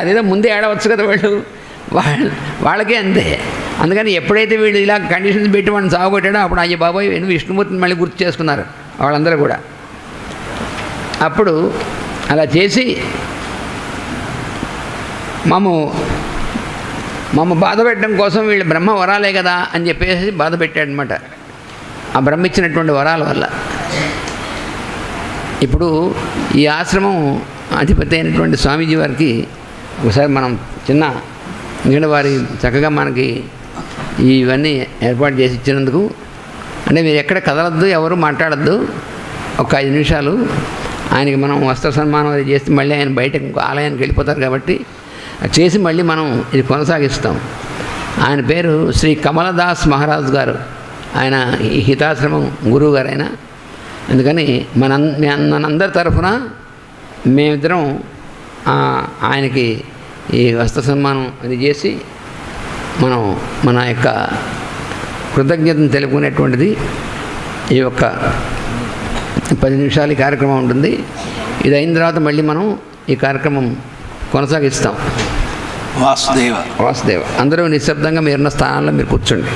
అదేదో ముందే ఏడవచ్చు కదా వాళ్ళకే అంతే. అందుకని ఎప్పుడైతే వీళ్ళు ఇలా కండిషన్స్ పెట్టి వాళ్ళని సాగుకొట్టాడో అప్పుడు అయ్య బాబాయ్ విష్ణుమూర్తిని మళ్ళీ గుర్తు చేసుకున్నారు వాళ్ళందరూ కూడా. అప్పుడు అలా చేసి మమ్మ బాధ పెట్టడం కోసం వీళ్ళు బ్రహ్మ వరాలే కదా అని చెప్పేసి బాధ పెట్టాడనమాట. ఆ బ్రహ్మ ఇచ్చినటువంటి వరాల వల్ల ఇప్పుడు ఈ ఆశ్రమం అధిపతి అయినటువంటి స్వామీజీ వారికి ఒకసారి మనం చిన్న ఎందుకంటే వారి చక్కగా మనకి ఇవన్నీ ఏర్పాటు చేసి ఇచ్చినందుకు, అంటే మీరు ఎక్కడ కదలద్దు, ఎవరు మాట్లాడద్దు, ఒక 5 నిమిషాలు ఆయనకి మనం వస్త్ర సన్మానం అది చేసి మళ్ళీ ఆయన బయటకు ఆలయానికి వెళ్ళిపోతారు కాబట్టి చేసి మళ్ళీ మనం ఇది కొనసాగిస్తాం. ఆయన పేరు శ్రీ కమలదాస్ మహారాజ్ గారు. ఆయన ఈ హితాశ్రమం గురువు గారు ఆయన. అందుకని మనందరి తరఫున మేమిద్దరం ఆయనకి ఈ వస్త్ర సన్మానం అది చేసి మనం మన యొక్క కృతజ్ఞతను తెలుపుకునేటువంటిది ఈ యొక్క 10 నిమిషాలు ఈ కార్యక్రమం ఉంటుంది. ఇది అయిన తర్వాత మళ్ళీ మనం ఈ కార్యక్రమం కొనసాగిస్తాం. వాసుదేవ అందరూ నిశ్శబ్దంగా మీరున్న స్థానాల్లో మీరు కూర్చోండి.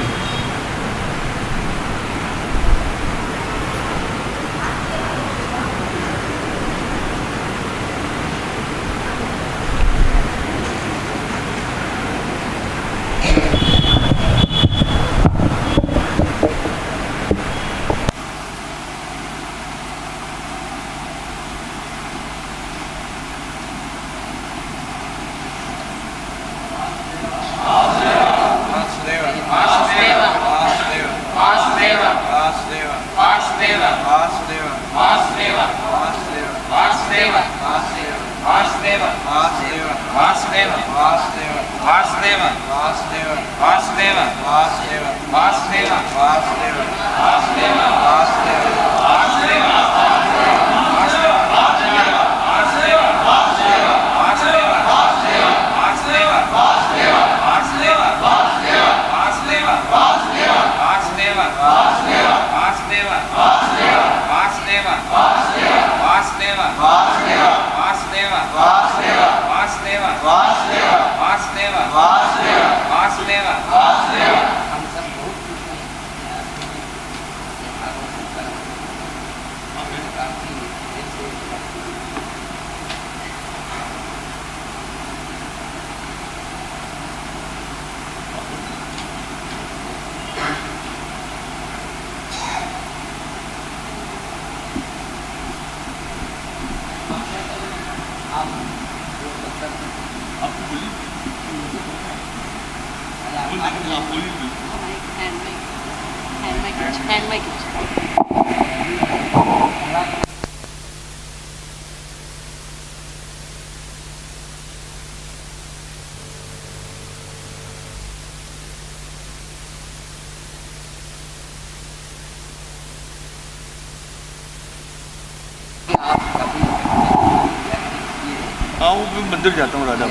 मंदिर जाता हूँ राजा।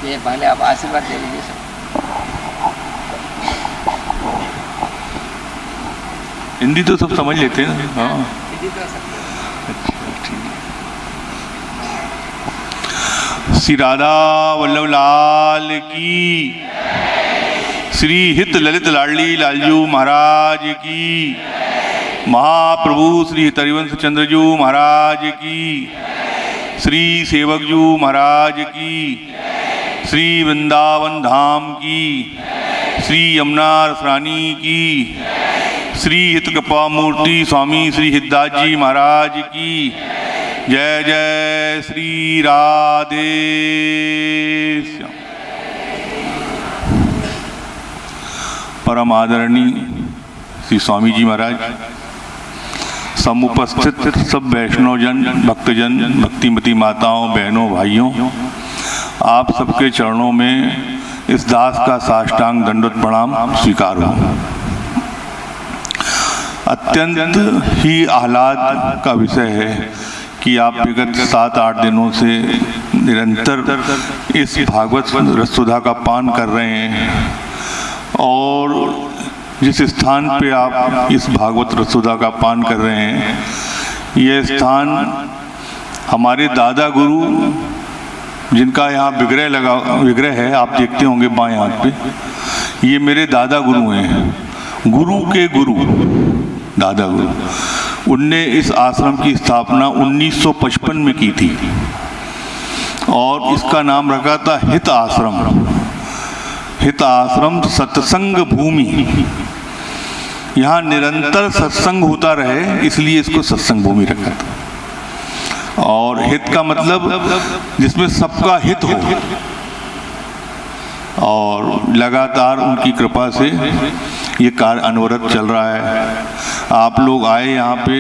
ये पहले आप आशीर्वाद दे लीजिए सब। हिंदी तो सब समझ लेते हैं। हाँ हिंदी तो सब। अच्छा ठीक है। श्री राधा वल्लभ लाल की, श्री हित ललित लाडली लालजू महाराज की, महाप्रभु श्री हरिवंश चंद्रजू महाराज की, श्री सेवकजू महाराज की, श्री वृंदावन धाम की, श्री यमुना रसरानी की, श्री हित कृपा मूर्ति स्वामी श्री हितदास जी महाराज की। जय जय श्री राधे श्याम। परम आदरणीय श्री स्वामी जी महाराज, समुपस्थित सब वैष्णवजन, भक्तजन, भक्तिमती माताओं, बहनों, भाइयों, आप सबके चरणों में इस दास का साष्टांग दंडवत प्रणाम स्वीकार हो। अत्यंत ही आह्लाद का विषय है कि आप विगत 7-8 दिनों से निरंतर इस भागवत रससुधा का पान कर रहे हैं और जिस स्थान पे आप इस भागवत रससुधा का पान कर रहे हैं, यह स्थान हमारे दादा गुरु जिनका यहाँ विग्रह है, आप देखते होंगे बाएं हाथ पे, ये मेरे दादा गुरु हैं, गुरु के गुरु, दादा गुरु। उनने इस आश्रम की स्थापना 1955 में की थी और इसका नाम रखा था हित आश्रम। हित आश्रम सत्संग भूमि, यहाँ निरंतर सत्संग होता रहे इसलिए इसको सत्संग भूमि रखा था। और हित का मतलब जिसमें सबका हित हो, और लगातार उनकी कृपा से ये कार्य अनवरत चल रहा है। आप लोग आए यहाँ पे,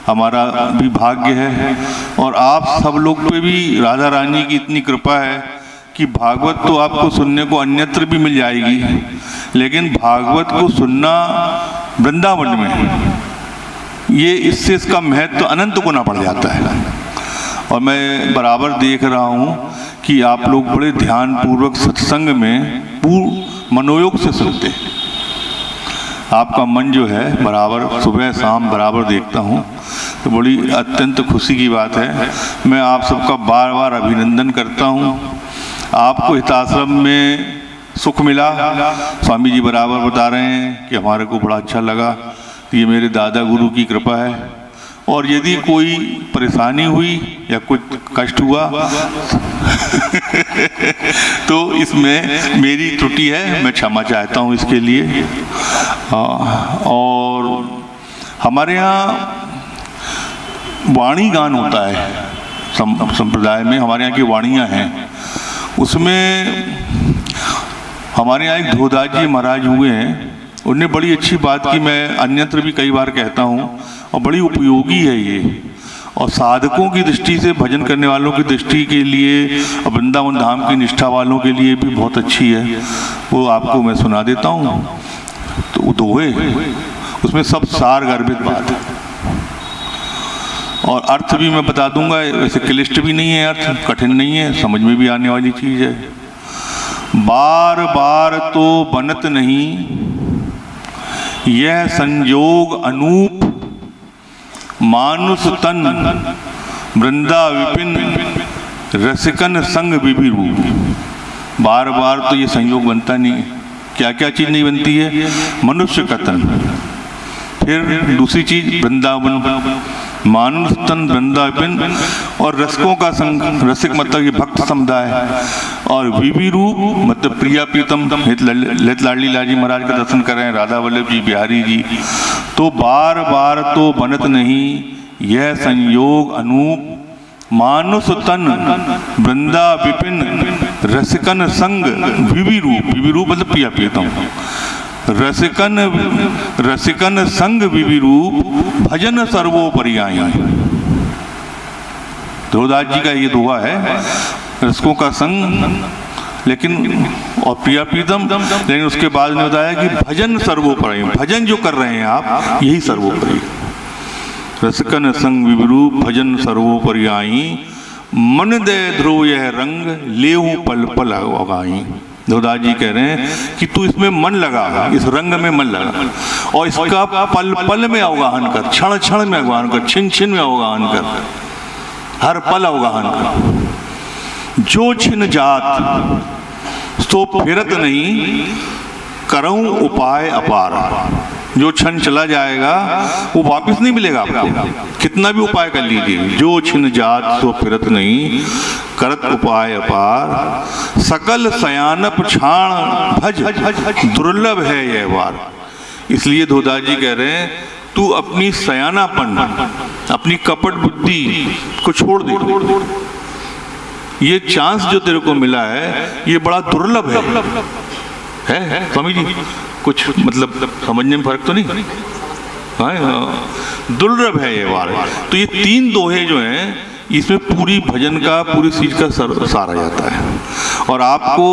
हमारा भी भाग्य है, और आप सब लोग पे भी राधा रानी की इतनी कृपा है कि भागवत तो आपको सुनने को अन्यत्र भी मिल जाएगी, लेकिन भागवत को सुनना वृंदावन में, ये इससे इसका महत्व तो अनंत गुना बढ़ जाता है। और मैं बराबर देख रहा हूँ कि आप लोग बड़े ध्यानपूर्वक सत्संग में पूर्ण मनोयोग से सुनते हैं। आपका मन जो है बराबर सुबह शाम बराबर देखता हूँ, तो बड़ी अत्यंत खुशी की बात है। मैं आप सबका बार बार अभिनंदन करता हूँ। आपको हिताश्रम में सुख मिला, स्वामी जी बराबर बता रहे हैं कि हमारे को बड़ा अच्छा लगा। ये मेरे दादा गुरु की कृपा है। और यदि कोई परेशानी हुई या कुछ कष्ट हुआ तो इसमें मेरी त्रुटि है, मैं क्षमा चाहता हूँ इसके लिए। और हमारे यहाँ वाणी गान होता है संप्रदाय में, हमारे यहाँ की वाणियाँ हैं, उसमें हमारे यहाँ एक धोदास जी महाराज हुए हैं, उनने बड़ी अच्छी बात की, मैं अन्यत्र भी कई बार कहता हूँ, और बड़ी उपयोगी है ये, और साधकों की दृष्टि से, भजन करने वालों की दृष्टि के लिए, और वृंदावन धाम की निष्ठा वालों के लिए भी बहुत अच्छी है। वो आपको मैं सुना देता हूँ। तो वो दोहे, उसमें सब सार गर्भित बात है, और अर्थ भी मैं बता दूंगा। वैसे क्लिष्ट भी नहीं है, अर्थ कठिन नहीं है, समझ में भी आने वाली चीज़ है। बार बार तो बनत नहीं यह संयोग अनूप, मानुष तन वृंदा विपिन रसिकन संग विभिरूप। बार बार तो ये संयोग बनता नहीं। क्या क्या चीज़ नहीं बनती है? मनुष्य का तन, फिर दूसरी चीज़ वृंदावन, मानुष तन वृंदावन, और रसकों का संग, रसिक मतलब ये भक्त समुदाय, और विवि रूप मतलब प्रिया प्रीतम ललित लाडली लाल जी महाराज का दर्शन कर रहे हैं, राधा वल्लभ जी, बिहारी जी। तो बार बार तो बनत नहीं यह संयोग अनूप, मानुष तन वृंदा विपिन रसिकन संग विवि रूप मतलब प्रिया प्रीतम, रसिकन संग विवि रूप, भजन सर्वोपरियाई। धोदास जी का ये दोहा है, रसकों का संग लेकिन और प्रिया प्रीतम, लेकिन उसके बाद ने बताया कि भजन सर्वोपरि, भजन जो कर रहे हैं आप यही सर्वोपरि। रसिकन संग विवि रूप, भजन सर्वोपरियाई, मन दे ध्रुव यह रंग, लेहू पल पल अगाई। धोदास जी कह रहे हैं कि तू इसमें मन लगा, इस रंग में मन लगा, और इसका पल पल में अवगाहन कर, क्षण क्षण में अवगाहन कर, छिन छिन में अवगाहन कर, हर पल अवगाहन कर। जो छिन जात सो फिरत नहीं, करऊं उपाय अपार। जो क्षण चला जाएगा वो वापस नहीं मिलेगा आपको, कितना भी उपाय कर लीजिए। जो छिन जात सो फिरत नहीं, करत उपाय अपार, सकल सयानप छाण भज, दुर्लभ है यह वार। इसलिए धोदास जी कह रहे हैं तू अपनी सयानापन, अपनी कपट बुद्धि को छोड़ दे। ये चांस जो तेरे को मिला है ये बड़ा दुर्लभ है स्वामी जी, कुछ मतलब समझने में फर्क तो नहीं? दुर्लभ है ये वार। तो ये तीन दोहे जो हैं इसमें पूरी भजन का, पूरी चीज का सार आ जाता है। और आपको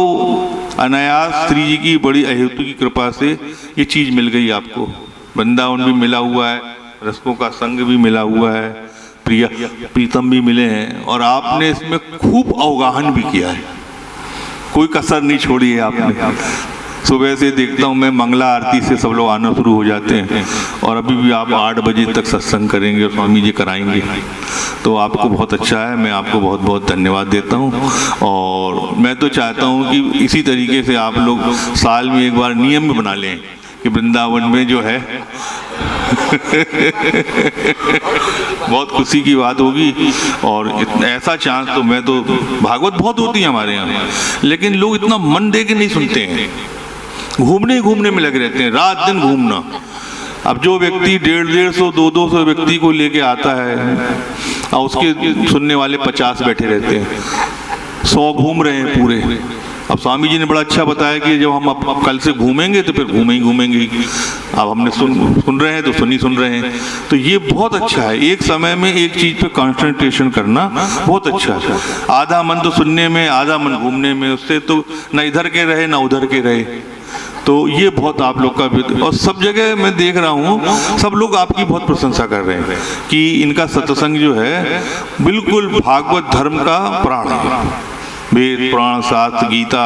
अनायास श्री जी की बड़ी अहेतु की कृपा से ये चीज मिल गई आपको। वृंदावन भी मिला हुआ है, रसकों का संग भी मिला हुआ है, प्रिया प्रीतम भी मिले हैं, और आपने इसमें खूब अवगाहन भी किया है, कोई कसर नहीं छोड़ी है आपने। सुबह से देखता हूँ मैं, मंगला आरती से सब लोग आना शुरू हो जाते हैं, और अभी भी आप 8 बजे तक सत्संग करेंगे और स्वामी जी कराएंगे। तो आपको बहुत अच्छा है, मैं आपको बहुत बहुत धन्यवाद देता हूँ। और मैं तो चाहता हूँ कि इसी तरीके से आप लोग साल में एक बार नियम भी बना लें कि वृंदावन में जो है बहुत खुशी की बात होगी। और ऐसा चांस तो मैं तो, भागवत बहुत होती है हमारे यहाँ, लेकिन लोग इतना मन दे के नहीं सुनते हैं, घूमने में लगे रहते हैं, रात दिन घूमना। अब जो व्यक्ति 150-150, 200 व्यक्ति को लेके आता है और उसके सुनने वाले 50 बैठे रहते हैं, 100 घूम रहे हैं पूरे। अब स्वामी जी ने बड़ा अच्छा बताया कि जब हम अब कल से घूमेंगे तो फिर घूमेंगे ही। अब हमने सुन रहे हैं तो सुन रहे हैं, तो ये बहुत अच्छा है। एक समय में एक चीज़ पे कंसंट्रेशन करना बहुत अच्छा है। आधा मन तो सुनने में, आधा मन घूमने में, उससे तो न इधर के रहे न उधर के रहे। तो ये बहुत आप लोग का, और सब जगह मैं देख रहा हूँ सब लोग आपकी बहुत प्रशंसा कर रहे हैं कि इनका सत्संग जो है बिल्कुल भागवत धर्म का प्राण है। वेद पुराण शास्त्र गीता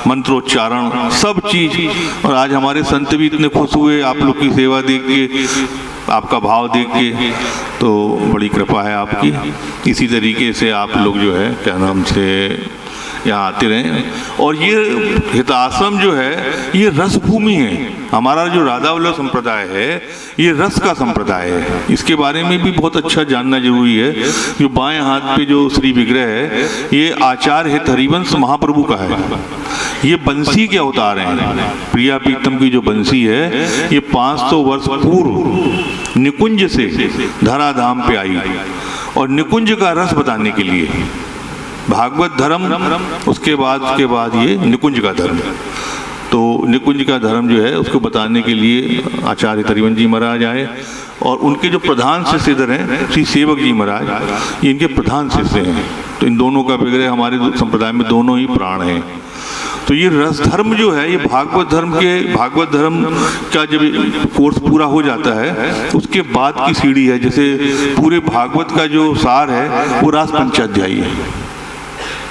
मंत्रोच्चारण सब चीज। और आज हमारे संत भी इतने खुश हुए आप लोग की सेवा देख के, आपका भाव देख के, तो बड़ी कृपा है आपकी। इसी तरीके से आप लोग जो है क्या नाम से यहाँ आते रहें। और ये हिताश्रम जो है ये रस भूमि है। हमारा जो राधा वल्लभ संप्रदाय है ये रस का संप्रदाय है, इसके बारे में भी बहुत अच्छा जानना जरूरी है। जो बाएं हाथ पे जो श्री विग्रह है ये आचार्य हित हरिवंश महाप्रभु का है। ये बंसी के अवतार हैं। प्रिया प्रीतम की जो बंसी है ये 500 वर्ष पूर्व निकुंज से धराधाम पे आई और निकुंज का रस बताने के लिए। भागवत धर्म उसके बाद ये निकुंज का धर्म। तो निकुंज का धर्म जो है उसको बताने के लिए आचार्य तरिवन जी महाराज आए और उनके जो प्रधान शिष्य इधर हैं श्री सेवक जी महाराज, ये इनके प्रधान शिष्य हैं। तो इन दोनों का विग्रह हमारे संप्रदाय में दोनों ही प्राण हैं। तो ये रस धर्म जो है ये भागवत धर्म का जब कोर्स पूरा हो जाता है उसके बाद की सीढ़ी है। जैसे पूरे भागवत का जो सार है वो रास पंचाध्यायी है।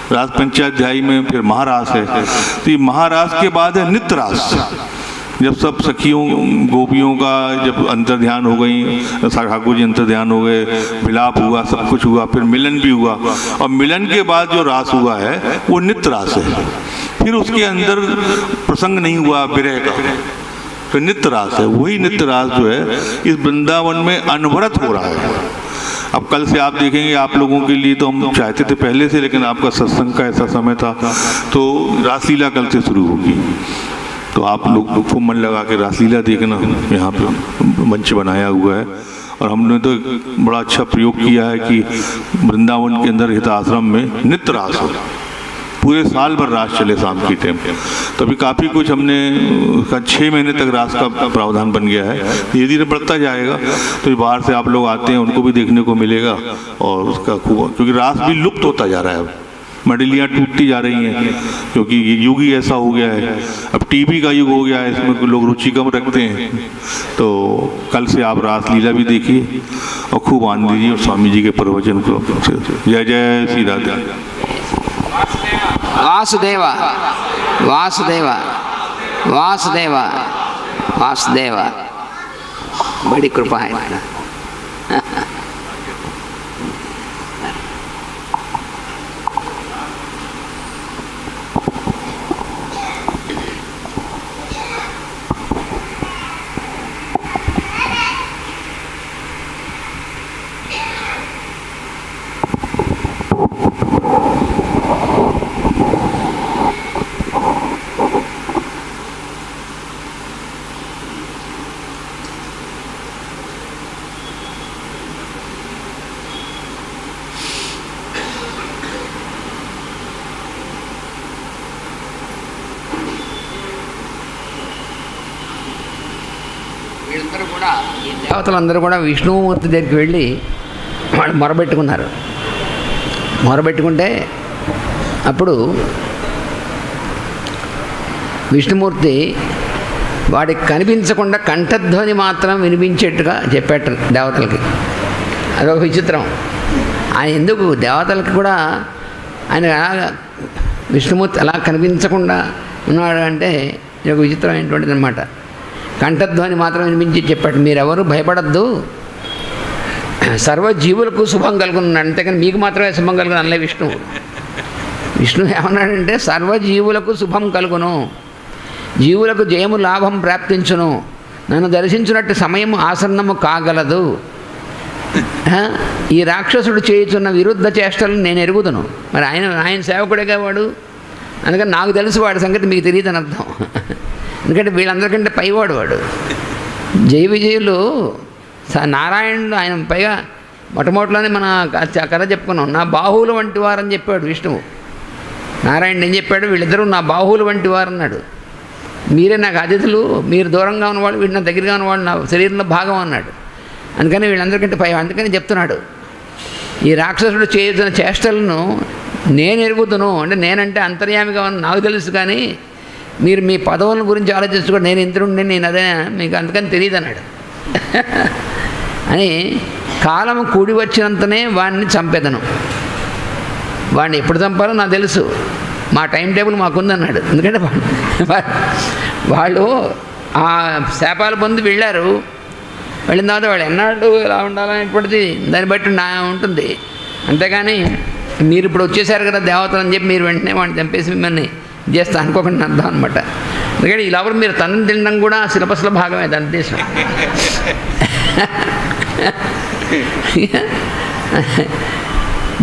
रास पंचाध्यायी में फिर महारास है। तो ये महारास के बाद है नित्य रास। जब सब सखियों गोपियों का जब अंतर ध्यान हो गई, ठाकुर जी अंतर ध्यान हो गए, विलाप हुआ, सब कुछ हुआ, फिर मिलन भी हुआ। और मिलन के बाद जो रास हुआ है वो नित्य रास है। फिर उसके अंदर प्रसंग नहीं हुआ विरह का, फिर नित्य रास है। वही नित्य रास जो है इस वृंदावन में अनवरत हो रहा है। अब कल से आप देखेंगे, आप लोगों के लिए तो हम चाहते थे पहले से, लेकिन आपका सत्संग का ऐसा समय था तो रासलीला कल से शुरू होगी। तो आप लोग को मन लगा के रासलीला देखना। यहाँ पे मंच बनाया हुआ है और हमने तो बड़ा अच्छा प्रयोग किया है कि वृंदावन के अंदर हित आश्रम में नित्य रास हो, पूरे साल भर रास चले शाम की टाइम। तो अभी काफ़ी कुछ हमने उसका 6 महीने तक रास का प्रावधान बन गया है। धीरे धीरे बढ़ता जाएगा। तो बाहर से आप लोग आते हैं उनको भी देखने को मिलेगा और उसका खूब, क्योंकि रास भी लुप्त होता जा रहा है। अब मंडलियाँ टूटती जा रही हैं क्योंकि ये युग ही ऐसा हो गया है। अब टीवी का युग हो गया है, इसमें लोग रुचि कम रखते हैं। तो कल से आप रासलीला भी देखिए और खूब आनंद लीजिए और स्वामी जी के प्रवचन को। जय जय श्री राधे। वासुदेवा वासुदेवा वासुदेवा वासुदेवा, बड़ी कृपा है। దేవతలందరూ కూడా విష్ణుమూర్తి దగ్గరికి వెళ్ళి వాళ్ళు మొరబెట్టుకున్నారు. మొరబెట్టుకుంటే అప్పుడు విష్ణుమూర్తి వాడికి కనిపించకుండా కంఠధ్వని మాత్రం వినిపించేట్టుగా చెప్పాట దేవతలకి. అదొక విచిత్రం. ఆయన ఎందుకు దేవతలకి కూడా ఆయన అలా విష్ణుమూర్తి అలా కనిపించకుండా ఉన్నాడు అంటే ఇది ఒక విచిత్రమైనటువంటిది అనమాట. కంఠధ్వని మాత్రం వినిపించి చెప్పాడు, మీరెవరు భయపడద్దు, సర్వజీవులకు శుభం కలుగును, అంతేకాని మీకు మాత్రమే శుభం కలుగును అనలే విష్ణువు. విష్ణువు ఏమన్నాడంటే సర్వజీవులకు శుభం కలుగును, జీవులకు జయము లాభం ప్రాప్తించును, నన్ను దర్శించినట్టు సమయం ఆసన్నము కాగలదు. ఈ రాక్షసుడు చేయుచున్న విరుద్ధ చేష్టలను నేను ఎరుగుదును. మరి ఆయన సేవకుడేగా వాడు, అందుకని నాకు తెలుసు వాడి సంగతి మీకు తెలియదు అని అర్థం. ఎందుకంటే వీళ్ళందరికంటే పైవాడు వాడు. జయ విజయులు నారాయణుడు, ఆయన పైగా మొట్టమొదటిలోనే మన కథ చెప్పుకున్నాం. నా బాహువుల వంటి వారని చెప్పాడు విష్ణువు. నారాయణుడు ఏం చెప్పాడు, వీళ్ళిద్దరూ నా బాహువుల వంటి వారు అన్నాడు. మీరే నాకు అతిథులు, మీరు దూరంగా ఉన్నవాడు, వీడు నా దగ్గరగా ఉన్నవాడు, నా శరీరంలో భాగం అన్నాడు. అందుకని వీళ్ళందరికంటే పై, అందుకని చెప్తున్నాడు ఈ రాక్షసుడు చేస్తున్న చేష్టలను నేను ఎరుగుతును. అంటే నేనంటే అంతర్యామిగా ఉన్న నాకు తెలుసు, కానీ మీరు మీ పదవుల గురించి ఆలోచించుకోండి, నేను ఇంద్రుడిని, నేను అదే, మీకు అందుకని తెలియదు అన్నాడు. అని కాలం కూడి వచ్చినంతనే వాడిని చంపేదను, వాడిని ఎప్పుడు చంపాలో నాకు తెలుసు, మా టైం టేబుల్ మాకుందన్నాడు. ఎందుకంటే వాళ్ళు ఆ శాపాలు పొంది వెళ్ళారు, వెళ్ళిన తర్వాత వాళ్ళు ఎన్నాళ్ళు ఎలా ఉండాలనేటువంటిది దాన్ని బట్టి నా ఉంటుంది. అంతేగాని మీరు ఇప్పుడు వచ్చేసారు కదా దేవతలు అని చెప్పి మీరు వెంటనే వాడిని చంపేసి మిమ్మల్ని చేస్తా అనుకోకుండా అర్థం అనమాట. ఎందుకంటే ఈ లోపల మీరు తనని తినడం కూడా సిలబస్లో భాగమే దాని ఉద్దేశం.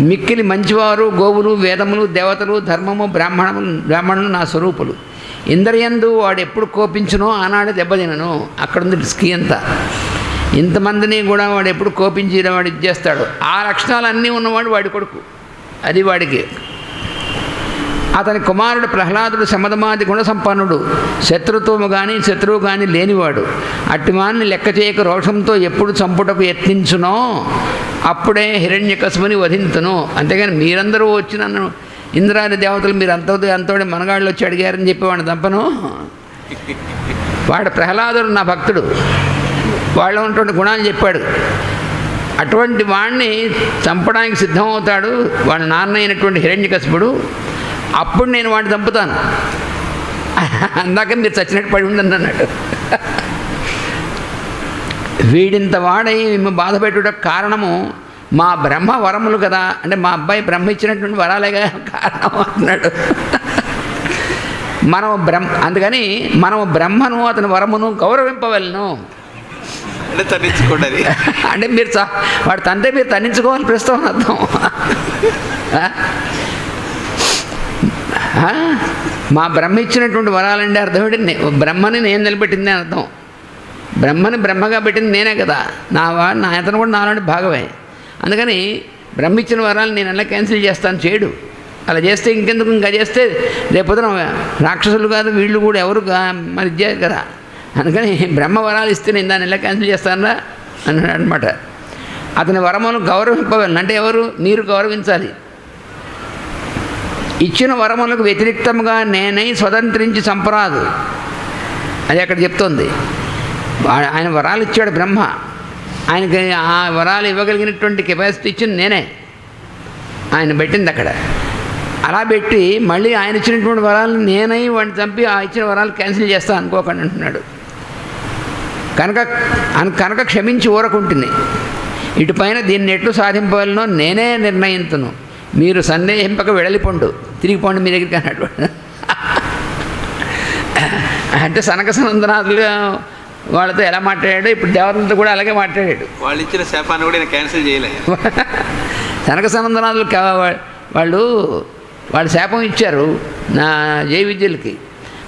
మిక్కిలి మంచివారు గోవులు, వేదములు, దేవతలు, ధర్మము, బ్రాహ్మణులు నా స్వరూపులు. ఇంద్రియందు వాడు ఎప్పుడు కోపించునో ఆనాడే దెబ్బతినను. అక్కడుంది స్కీ అంతా. ఇంతమందిని కూడా వాడు ఎప్పుడు కోపించి వాడు ఇచ్చేస్తాడు. ఆ లక్షణాలన్నీ ఉన్నవాడు వాడి కొడుకు, అది వాడికి. అతని కుమారుడు ప్రహ్లాదుడు శమదమాది గుణసంపన్నుడు, శత్రుత్వము కానీ శత్రువు కానీ లేనివాడు. అట్టివాన్ని లెక్క చేయక రోషంతో ఎప్పుడు చంపుటకు యత్నించునో అప్పుడే హిరణ్యకశిపుని వధింతును. అంతేగాని మీరందరూ వచ్చి నన్ను ఇంద్రాది దేవతలు మీరు అంతోడి మనగాళ్ళు వచ్చి అడిగారని చెప్పి వాడిని చంపను. వాడు ప్రహ్లాదుడు నా భక్తుడు, వాళ్ళు ఉన్నటువంటి గుణాలు చెప్పాడు. అటువంటి వాడిని చంపడానికి సిద్ధమవుతాడు వాడి నాన్న అయినటువంటి హిరణ్యకశిపుడు. అప్పుడు నేను వాడిని చంపుతాను. అందాక మీరు చచ్చినట్టు పడి ఉందని అన్నాడు. వీడింత వాడై మేము బాధ పెట్టుటకు కారణము మా బ్రహ్మ వరములు కదా, అంటే మా అబ్బాయి బ్రహ్మ ఇచ్చినటువంటి వరాలేగా కారణం అన్నాడు. అందుకని మనము బ్రహ్మను అతని వరమును గౌరవింపవలను. అంటే తన్నించుకోండి, అంటే మీరు వాడు తంతే మీరు తన్నించుకోవాలి ప్రస్తుతం అర్థం. మా బ్రహ్మ ఇచ్చినటువంటి వరాలంటే అర్థం ఏంటి, బ్రహ్మని నేను నిలబెట్టింది అని అర్థం. బ్రహ్మని బ్రహ్మగా పెట్టింది నేనే కదా, నా అతను కూడా నాలాంటి భాగమే. అందుకని బ్రహ్మ ఇచ్చిన వరాలు నేను ఎలా క్యాన్సిల్ చేస్తాను, చేయడు. అలా చేస్తే ఇంకెందుకు, ఇంకా చేస్తే రేపొద్దున రాక్షసులు కాదు వీళ్ళు కూడా ఎవరు మరి ఇచ్చారు కదా. అందుకని బ్రహ్మ వరాలు ఇస్తే నేను దాన్ని ఎలా క్యాన్సిల్ చేస్తానరా అన్నాడు అనమాట. అతని వరమును గౌరవింపవాలి, అంటే ఎవరు, మీరు గౌరవించాలి. ఇచ్చిన వరములకు వ్యతిరేక్తంగా నేనై స్వతంత్రించి చంపరాదు, అది అక్కడ చెప్తోంది. ఆయన వరాలు ఇచ్చాడు బ్రహ్మ, ఆయనకి ఆ వరాలు ఇవ్వగలిగినటువంటి కెపాసిటీ ఇచ్చింది నేనే, ఆయన పెట్టింది అక్కడ. అలా పెట్టి మళ్ళీ ఆయన ఇచ్చినటువంటి వరాలను నేనై వాడిని చంపి ఆ ఇచ్చిన వరాలు క్యాన్సిల్ చేస్తా అనుకోకండి అంటున్నాడు. కనుక క్షమించి ఊరకుంటుంది. ఇటుపైన దీన్ని ఎట్లు సాధింపవలనో నేనే నిర్ణయించును, మీరు సందేహింపక వెడలిపోండు, తిరిగిపోండి మీ దగ్గరికి అన్నాడు. అంటే సనక సనందనాథులుగా వాళ్ళతో ఎలా మాట్లాడాడు, ఇప్పుడు దేవతలతో కూడా అలాగే మాట్లాడాడు. వాళ్ళు ఇచ్చిన శాపాన్ని కూడా క్యాన్సిల్ చేయలేదు. సనక సనందనాథులు వాళ్ళు శాపం ఇచ్చారు నా జయ విద్యలకి.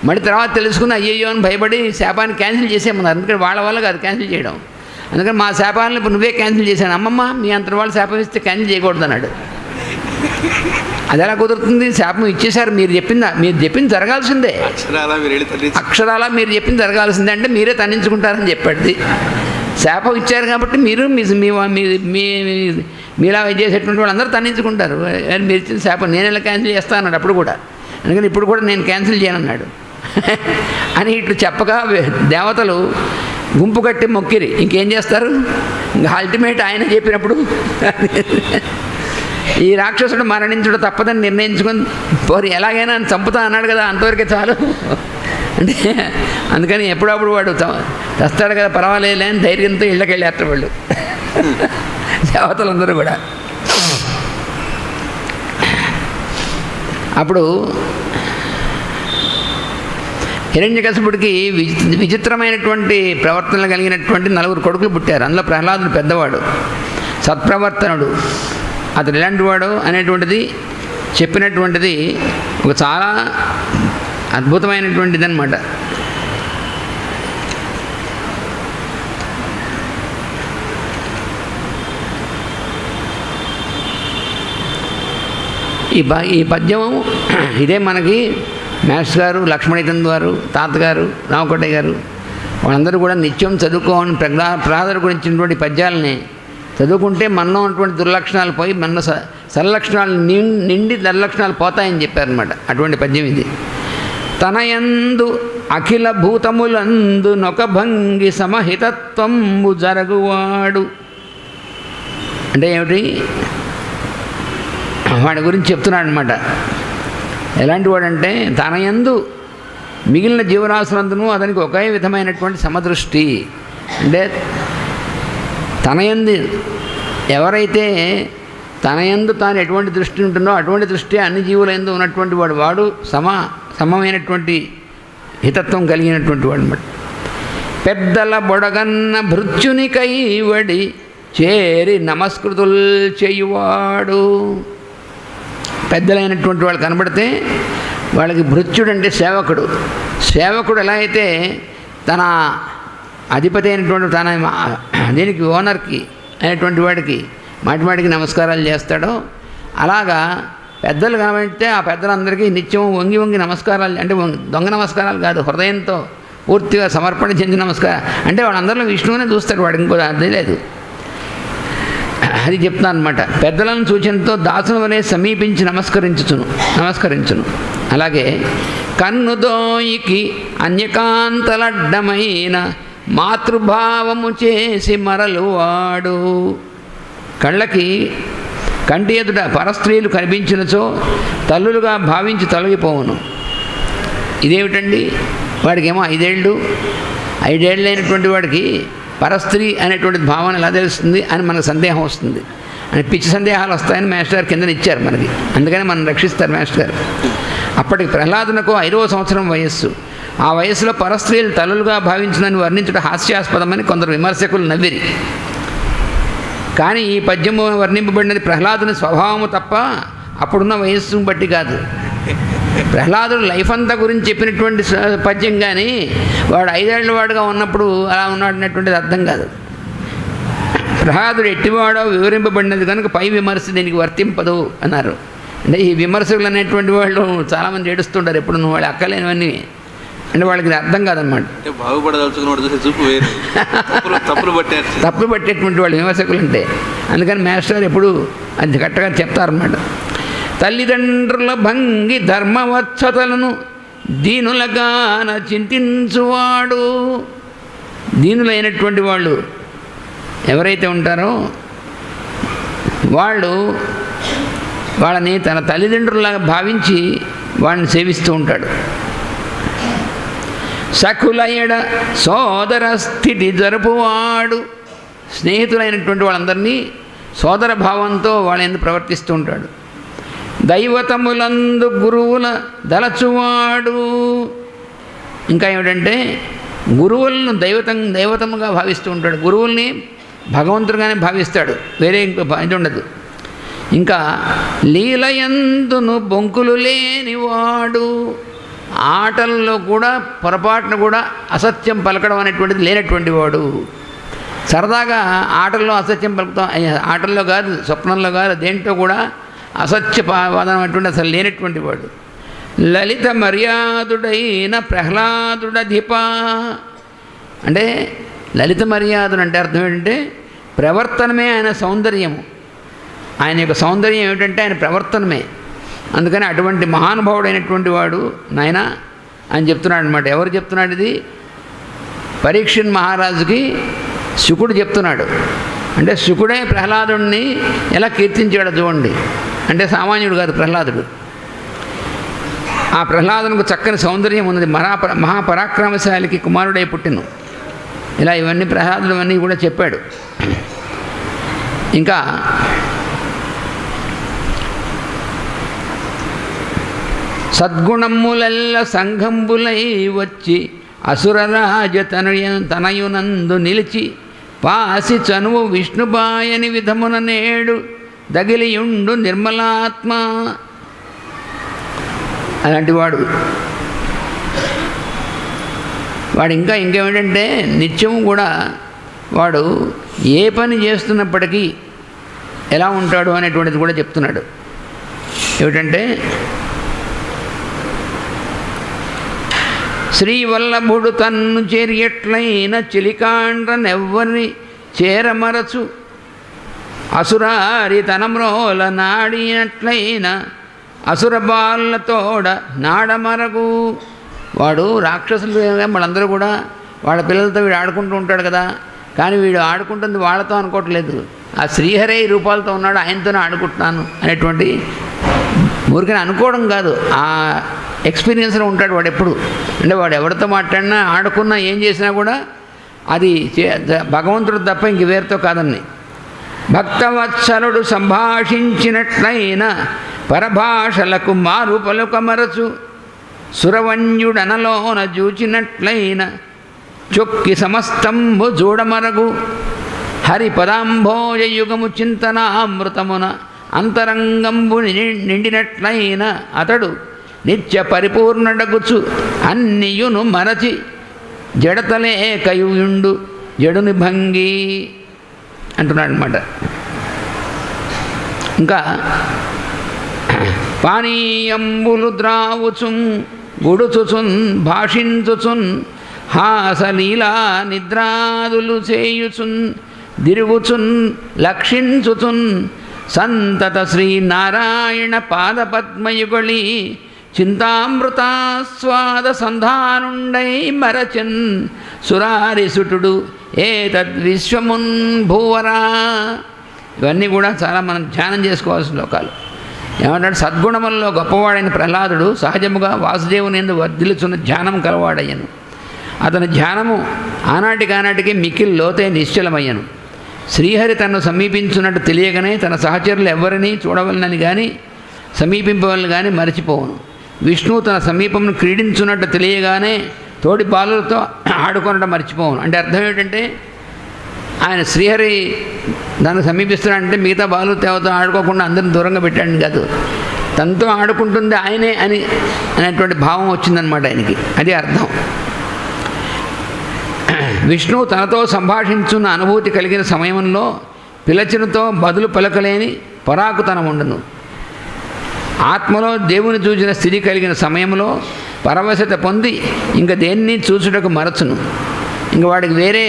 మళ్ళీ తర్వాత తెలుసుకుని అయ్యయ్యో అని భయపడి శాపాన్ని క్యాన్సిల్ చేసేయమన్నారు. అందుకని వాళ్ళ వల్ల కాదు క్యాన్సిల్ చేయడం. అందుకని మా శాపాలను ఇప్పుడు నువ్వే క్యాన్సిల్ చేశాను. అమ్మమ్మ మీ అంతటి వాళ్ళు శాపం ఇస్తే క్యాన్సిల్ చేయకూడదు అన్నాడు. అది ఎలా కుదురుతుంది, శాపం ఇచ్చేశారు, మీరు చెప్పింది జరగాల్సిందే, అక్షరాలా మీరు చెప్పింది జరగాల్సిందే, అంటే మీరే తన్నించుకుంటారని చెప్పాడు. శాపం ఇచ్చారు కాబట్టి మీరు మీలా చేసేటువంటి వాళ్ళందరూ తన్నించుకుంటారు. మీరు ఇచ్చిన శాపం నేను ఎలా క్యాన్సిల్ చేస్తాను అన్నాడు అప్పుడు కూడా. అందుకని ఇప్పుడు కూడా నేను క్యాన్సిల్ చేయనన్నాడు అని ఇట్లు చెప్పగా దేవతలు గుంపు కట్టి మొక్కిరి. ఇంకేం చేస్తారు, ఇంకా అల్టిమేట్ ఆయన చెప్పినప్పుడు ఈ రాక్షసుడు మరణించడం తప్పదని నిర్ణయించుకొని పోరు ఎలాగైనా చంపుతా అన్నాడు కదా, అంతవరకే చాలు అంటే. అందుకని ఎప్పుడప్పుడు వాడు చస్తాడు కదా పర్వాలేదులే అని ధైర్యంతో ఇళ్ళకి వెళ్ళేస్తారు వాళ్ళు. దేవతలందరూ కూడా. అప్పుడు హిరణ్యకశిపుడికి విచిత్రమైనటువంటి ప్రవర్తనలు కలిగినటువంటి 4 కొడుకులు పుట్టారు. అందులో ప్రహ్లాదుడు పెద్దవాడు, సత్ప్రవర్తనుడు. అతడు ఎలాంటి వాడు అనేటువంటిది చెప్పినటువంటిది ఒక చాలా అద్భుతమైనటువంటిది అన్నమాట. ఈ పద్యం ఇదే మనకి మాస్టర్ గారు, లక్ష్మణితంద్ గారు, తాతగారు, రామకోటయ్య గారు వాళ్ళందరూ కూడా నిత్యం చదువుకోని ప్రహ్లాదుడి గురించినటువంటి పద్యాలని చదువుకుంటే మనలో ఉన్నటువంటి దుర్లక్షణాలు పోయి మన సర్లక్షణాలు నిండి దుర్లక్షణాలు పోతాయని చెప్పారనమాట. అటువంటి పద్యం ఇది. తనయందు అఖిల భూతములందు నొక భంగి సమహితత్వంబు జరుగువాడు. అంటే ఏమిటి? వాడి గురించి చెప్తున్నాడు అనమాట. ఎలాంటి వాడంటే తనయందు మిగిలిన జీవరాశులందును అతనికి ఒకే విధమైనటువంటి సమదృష్టి. అంటే తనయందు ఎవరైతే తనయందు తాను ఎటువంటి దృష్టి ఉంటుందో అటువంటి దృష్టి అన్ని జీవులందు ఉన్నటువంటి వాడు సమమైనటువంటి హితత్వం కలిగినటువంటి వాడు అన్నమాట. పెద్దల బొడగన్న భృత్యుని కైవడి చేరి నమస్కృతులు చేయువాడు. పెద్దలైనటువంటి వాళ్ళు కనబడితే వాళ్ళకి భృత్యుడు అంటే సేవకుడు. సేవకుడు ఎలా అయితే తన అధిపతి అయినటువంటి తన దీనికి ఓనర్కి అయినటువంటి వాడికి మాటిమాటికి నమస్కారాలు చేస్తాడో అలాగా పెద్దలు కనబడితే ఆ పెద్దలందరికీ నిత్యం వంగి వంగి నమస్కారాలు, అంటే దొంగ నమస్కారాలు కాదు, హృదయంతో పూర్తిగా సమర్పణ చెంది నమస్కారం. అంటే వాళ్ళందరిలో విష్ణువునే చూస్తాడు, వాడు ఇంకో అది లేదు. అది చెప్తున్నాను అనమాట. పెద్దలను సూచనతో దాసుని వలె సమీపించి నమస్కరించును. అలాగే కన్నుదోయికి అన్యకాంతలడ్డమైన మాతృభావము చేసి మరలువాడు. కళ్ళకి కంటి ఎదుట పరస్త్రీలు కనిపించినచో తల్లులుగా భావించి తొలగిపోవును. ఇదేమిటండి? వాడికేమో 5 ఏళ్ళు అయినటువంటి వాడికి పరస్త్రీ అనేటువంటి భావన ఎలా తెలుస్తుంది అని మనకు సందేహం వస్తుంది. అని పిచ్చి సందేహాలు వస్తాయని మాస్టర్ గారు కింద ఇచ్చారు మనకి. అందుకని మనం రక్షిస్తారు మాస్టర్ గారు. అప్పటికి ప్రహ్లాదునకు 5వ సంవత్సరం వయస్సు. ఆ వయస్సులో పరస్త్రీలు తల్లులుగా భావించునని వర్ణించడం హాస్యాస్పదమని కొందరు విమర్శకులు నవ్విరి. కానీ ఈ పద్యము వర్ణింపబడినది ప్రహ్లాదుని స్వభావము తప్ప అప్పుడున్న వయస్సును బట్టి కాదు. ప్రహ్లాదుడు లైఫ్ అంతా గురించి చెప్పినటువంటి పద్యం, కానీ వాడు 5 ఏళ్ల వాడుగా ఉన్నప్పుడు అలా ఉన్నాడనేటువంటిది అర్థం కాదు. ప్రహ్లాదుడు ఎట్టివాడో వివరింపబడినది కనుక పై విమర్శ దీనికి వర్తింపదు అన్నారు. అంటే ఈ విమర్శకులు అనేటువంటి వాళ్ళు చాలామంది ఏడుస్తుంటారు ఎప్పుడు, నువ్వు వాళ్ళు అక్కలేనివన్నీ, అంటే వాళ్ళకి ఇది అర్థం కాదనమాట. తప్పులు పట్టేటువంటి వాళ్ళు విమర్శకులు అంటే. అందుకని మాస్టర్ ఎప్పుడు అది కరెక్ట్గా చెప్తారన్నమాట. తల్లిదండ్రుల భంగి ధర్మవత్సతలను దీనులగాన చింతించువాడు. దీనులైనటువంటి వాళ్ళు ఎవరైతే ఉంటారో వాళ్ళని తన తల్లిదండ్రులాగా భావించి వాళ్ళని సేవిస్తూ ఉంటాడు. సఖులయడ సోదర స్థితి జరుపువాడు. స్నేహితులైనటువంటి వాళ్ళందరినీ సోదర భావంతో వాళ్ళని ప్రవర్తిస్తూ ఉంటాడు. దైవతములందు గురువుల దలచువాడు. ఇంకా ఏమిటంటే గురువులను దైవతముగా భావిస్తూ ఉంటాడు. గురువుల్ని భగవంతుడుగానే భావిస్తాడు, వేరే ఇంకో ఇది ఉండదు. ఇంకా లీలయందును బొంకులు లేనివాడు. ఆటల్లో కూడా పొరపాటును కూడా అసత్యం పలకడం అనేటువంటిది లేనటువంటి వాడు. సరదాగా ఆటల్లో అసత్యం పలుకుతాం, ఆటల్లో కాదు, స్వప్నంలో కాదు, దేంట్లో కూడా అసత్యవాదం అటువంటి అసలు లేనటువంటి వాడు. లలిత మర్యాదుడైన ప్రహ్లాదుడధిప. అంటే లలిత మర్యాదుడు అంటే అర్థం ఏంటంటే ప్రవర్తనమే ఆయన సౌందర్యము. ఆయన యొక్క సౌందర్యం ఏమిటంటే ఆయన ప్రవర్తనమే. అందుకని అటువంటి మహానుభావుడైనటువంటి వాడు నాయన అని చెప్తున్నాడు అనమాట. ఎవరు చెప్తున్నాడు ఇది? పరీక్షిత్ మహారాజుకి శుకుడు చెప్తున్నాడు. అంటే శుకుడే ప్రహ్లాదుడిని ఎలా కీర్తించాడో చూడండి. అంటే సామాన్యుడు కాదు ప్రహ్లాదుడు. ఆ ప్రహ్లాదునికి చక్కని సౌందర్యం ఉన్నది. మహాపరాక్రమశాలికి కుమారుడై పుట్టిను. ఇలా ఇవన్నీ ప్రహ్లాదుడు అన్నీ కూడా చెప్పాడు. ఇంకా సద్గుణములెల్ల సంఘంబులై వచ్చి అసురరాజ తనయునందు నిలిచి పాసి చనువు విష్ణుబాయని విధమున నేడు దగిలియుండు నిర్మలాత్మ. అలాంటి వాడు ఇంకా ఇంకేమిటంటే నిత్యము కూడా వాడు ఏ పని చేస్తున్నప్పటికీ ఎలా ఉంటాడు అనేటువంటిది కూడా చెప్తున్నాడు. ఏమిటంటే శ్రీవల్లభుడు తన్ను చేరియట్లైన చిలికాండ్రనెవ్వరిని చేరమరచు అసురారి తనమ్రోల నాడినట్లయిన అసురబాళ్ళతోడ నాడమరగు. వాడు రాక్షసులు వాళ్ళందరూ కూడా వాళ్ళ పిల్లలతో వీడు ఆడుకుంటూ ఉంటాడు కదా, కానీ వీడు ఆడుకుంటుంది వాళ్ళతో అనుకోవట్లేదు, ఆ శ్రీహరి రూపాలతో ఉన్నాడు, ఆయనతోనే ఆడుకుంటున్నాను అనేటువంటి ఊరికని అనుకోవడం కాదు, ఆ ఎక్స్పీరియన్స్లో ఉంటాడు వాడు ఎప్పుడు. అంటే వాడు ఎవరితో మాట్లాడినా ఆడుకున్నా ఏం చేసినా కూడా అది భగవంతుడు తప్ప ఇంక వేరుతో కాదని. భక్తవత్సలుడు సంభాషించినట్లయిన పరభాషలకు మారు పలుకమరచు సురవన్యుడనలోన జూచినట్లయిన చొక్కి సమస్తంబు చూడమరగు. హరి పదాంభోజయుగము చింతనామృతమున అంతరంగంబు నిండినట్లయిన అతడు నిత్య పరిపూర్ణడగుచు అన్నియును మరచి జడతలేకయుండు జడుని భంగి అంటున్నాడు అనమాట. ఇంకా పానీయంబులు ద్రావుచున్ గుడుచుచున్ భాషించుచున్ హాసలీలా నిద్రాదులు చేయుచున్ దిరుగుచున్ లక్షించుచున్ సంతత శ్రీనారాయణ పాదపద్మయుగళి చింతామృతాస్వాద సంధానుండై మరచన్ సురారిసుటుడు ఏతద్విశ్వమున్ భూవరా. ఇవన్నీ కూడా చాలా మనం ధ్యానం చేసుకోవాల్సిన శ్లోకాలు. ఏమంటాడు, సద్గుణములలో గొప్పవాడైన ప్రహ్లాదుడు సహజముగా వాసుదేవుని యందు వర్ధిల్లుచున్న ధ్యానం కలవాడయ్యను. అతని ధ్యానము ఆనాటికి మిక్కిలి లోతే నిశ్చలమయ్యను. శ్రీహరి తనను సమీపించున్నట్టు తెలియగానే తన సహచరులు ఎవరిని చూడవలనని కానీ సమీపింపవలని కానీ మరచిపోవను. విష్ణువు తన సమీపంను క్రీడించున్నట్టు తెలియగానే తోడి బాలులతో ఆడుకొనడం మర్చిపోవను. అంటే అర్థం ఏంటంటే ఆయన శ్రీహరి దాన్ని సమీపిస్తున్నాడంటే మిగతా బాలు తేవతో ఆడుకోకుండా అందరిని దూరంగా పెట్టాడు కాదు, తనతో ఆడుకుంటుంది ఆయనే అనేటువంటి భావం వచ్చిందనమాట ఆయనకి. అది అర్థం. విష్ణువు తనతో సంభాషించున్న అనుభూతి కలిగిన సమయంలో పిలచినతో బదులు పలకలేని పరాకుతనం ఉండను. ఆత్మలో దేవుని చూసిన స్థితి కలిగిన సమయంలో పరవశత పొంది ఇంకా దేన్ని చూచుటకు మరచును. ఇంక వాడికి వేరే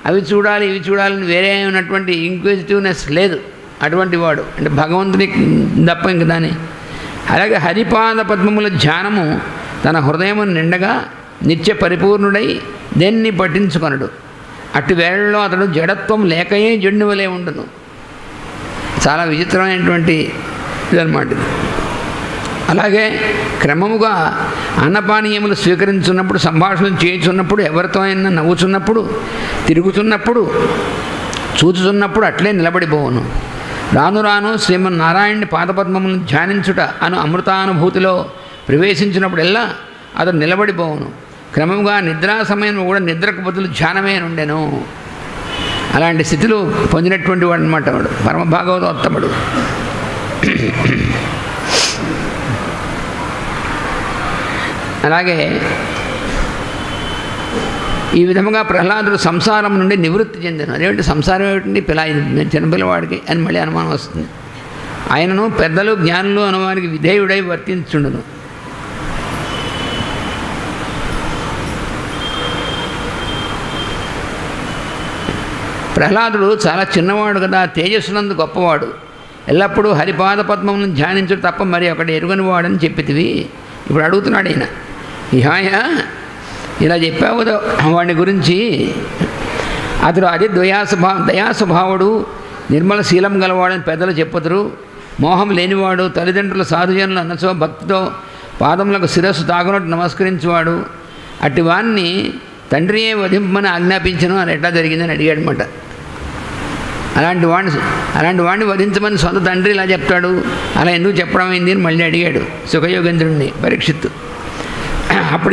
అవి చూడాలి ఇవి చూడాలని వేరే ఉన్నటువంటి ఇంక్విజిటివ్నెస్ లేదు అటువంటి వాడు. అంటే భగవంతుని తప్ప ఇంక దాని. అలాగే హరిపాద పద్మముల ధ్యానము తన హృదయము నిండగా నిత్య పరిపూర్ణుడై దేన్ని పట్టించుకొనడు. అట్టి వేళల్లో అతడు జడత్వం లేకయే జడ్ని వలె ఉండును. చాలా విచిత్రమైనటువంటి ఇదన్నమాట ఇది. అలాగే క్రమముగా అన్నపానీయములు స్వీకరించున్నప్పుడు, సంభాషణలు చేయుచున్నప్పుడు, ఎవరితో అయినా నవ్వుచున్నప్పుడు, తిరుగుతున్నప్పుడు, చూచుచున్నప్పుడు అట్లే నిలబడిపోవును. రాను రాను శ్రీమన్నారాయణుని పాదపద్మములను ధ్యానించుట అను అమృతానుభూతిలో ప్రవేశించినప్పుడెల్లా అతడు నిలబడిపోవును. క్రమముగా నిద్రా సమయంలో కూడా నిద్రకు బదులు ధ్యానమే నుండెను. అలాంటి స్థితిలో పొందినటువంటి వాడు అనమాట వాడు పరమభాగవతోత్తముడు. అలాగే ఈ విధముగా ప్రహ్లాదుడు సంసారం నుండి నివృత్తి చెందాను. అదేంటి సంసారం ఏమిటండి, చిన్నపిల్లవాడికి అని మళ్ళీ అనుమానం వస్తుంది. ఆయనను పెద్దలు జ్ఞానులు అనువారికి విధేయుడై వర్తించుండును. ప్రహ్లాదుడు చాలా చిన్నవాడు కదా, తేజస్సునందు గొప్పవాడు. ఎల్లప్పుడూ హరిపాద పద్మములను ధ్యానించడు తప్ప మరి ఒకటి ఎరుగని వాడని చెప్పితివి. ఇప్పుడు అడుగుతున్నాడు ఈయన, ఇలా చెప్పావు వాడిని గురించి. అతడు అది దయాస్వభావుడు, నిర్మల శీలం గలవాడని పెద్దలు చెప్పుదురు. మోహం లేనివాడు, తల్లిదండ్రుల సాధుజనులు అన్నసో భక్తితో పాదములకు శిరస్సు తాగునట్టు నమస్కరించేవాడు. అట్టి వాణ్ణి తండ్రియే వధింపమని ఆజ్ఞాపించను అని ఎట్లా జరిగిందని అడిగాడనమాట. అలాంటి వాడిని వధించమని సొంత తండ్రి ఇలా చెప్తాడు, అలా ఎందుకు చెప్పడం అయింది అని మళ్ళీ అడిగాడు సుఖయోగేంద్రుడిని పరీక్షిత్తు.